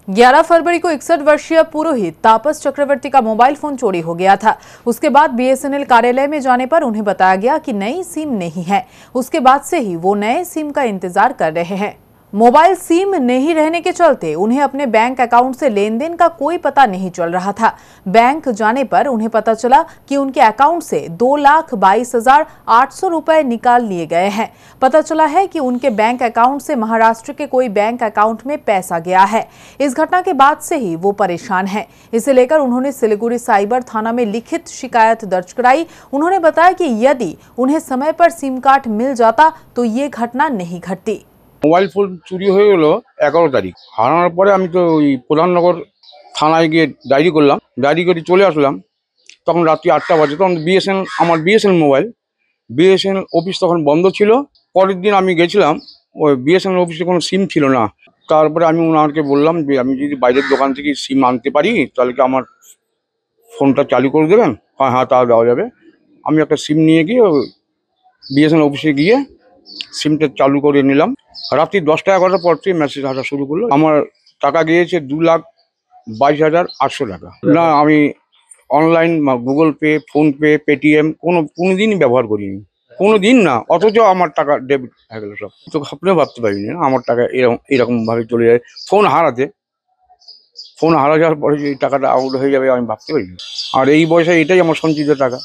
11 फरवरी को 61 वर्षीय पुरोहित तापस चक्रवर्ती का मोबाइल फोन चोरी हो गया था। उसके बाद बीएसएनएल कार्यालय में जाने पर उन्हें बताया गया कि नई सिम नहीं है। उसके बाद से ही वो नए सिम का इंतजार कर रहे हैं। मोबाइल सिम नहीं रहने के चलते उन्हें अपने बैंक अकाउंट से लेन देन का कोई पता नहीं चल रहा था। बैंक जाने पर उन्हें पता चला कि उनके अकाउंट से 2,22,800 रुपए निकाल लिए गए हैं। पता चला है कि उनके बैंक अकाउंट से महाराष्ट्र के कोई बैंक अकाउंट में पैसा गया है। इस घटना के बाद से ही वो परेशान हैं। इसे लेकर उन्होंने सिलीगुड़ी साइबर थाना में लिखित शिकायत दर्ज कराई। उन्होंने बताया कि यदि उन्हें समय पर सिम कार्ड मिल जाता तो ये घटना नहीं घटती। मोबाइल फोन चुरी हो गেল 11 তারিখ। হারানোর পরে আমি তো ওই প্রধাননগর থানায় গিয়ে ডায়েরি করলাম। ডায়েরি করে চলে আসলাম। তখন রাত্রি 8টা বাজে। তখন আমার বিএসএনএল মোবাইল, বিএসএনএল অফিস তখন বন্ধ ছিল। পরের দিন আমি গেছিলাম, ওই বিএসএনএল অফিসে কোনো সিম ছিল না। তারপরে আমি ওনাকে বললাম যে আমি যদি বাইরের দোকান থেকে সিম আনতে পারি তাহলে কি আমার ফোনটা চালু করে দেবেন? হ্যাঁ হ্যাঁ, তা দেওয়া যাবে। আমি একটা সিম নিয়ে গিয়ে বিএসএনএল অফিসে গিয়ে সিমটা চালু করে নিলাম। রাত্রি 10টা-11টার পর থেকে মেসেজ আসা শুরু করলো। আমার টাকা গিয়েছে 2,22,800 টাকা। না, আমি online Google pay, PhonePe, Paytm কোনোদিনই ব্যবহার করিনি, কোনোদিন না। অথচ আমার টাকা ডেবিট হয়ে গেল সব। তো স্বপ্নেও ভাবতে পারিনি না আমার টাকা এরকমভাবে চলে যায়। ফোন হারা যাওয়ার পরে যে টাকাটা আউট হয়ে যাবে আমি ভাবতে পারিনি। আর এই বয়সে এটাই আমার সঞ্চিত টাকা।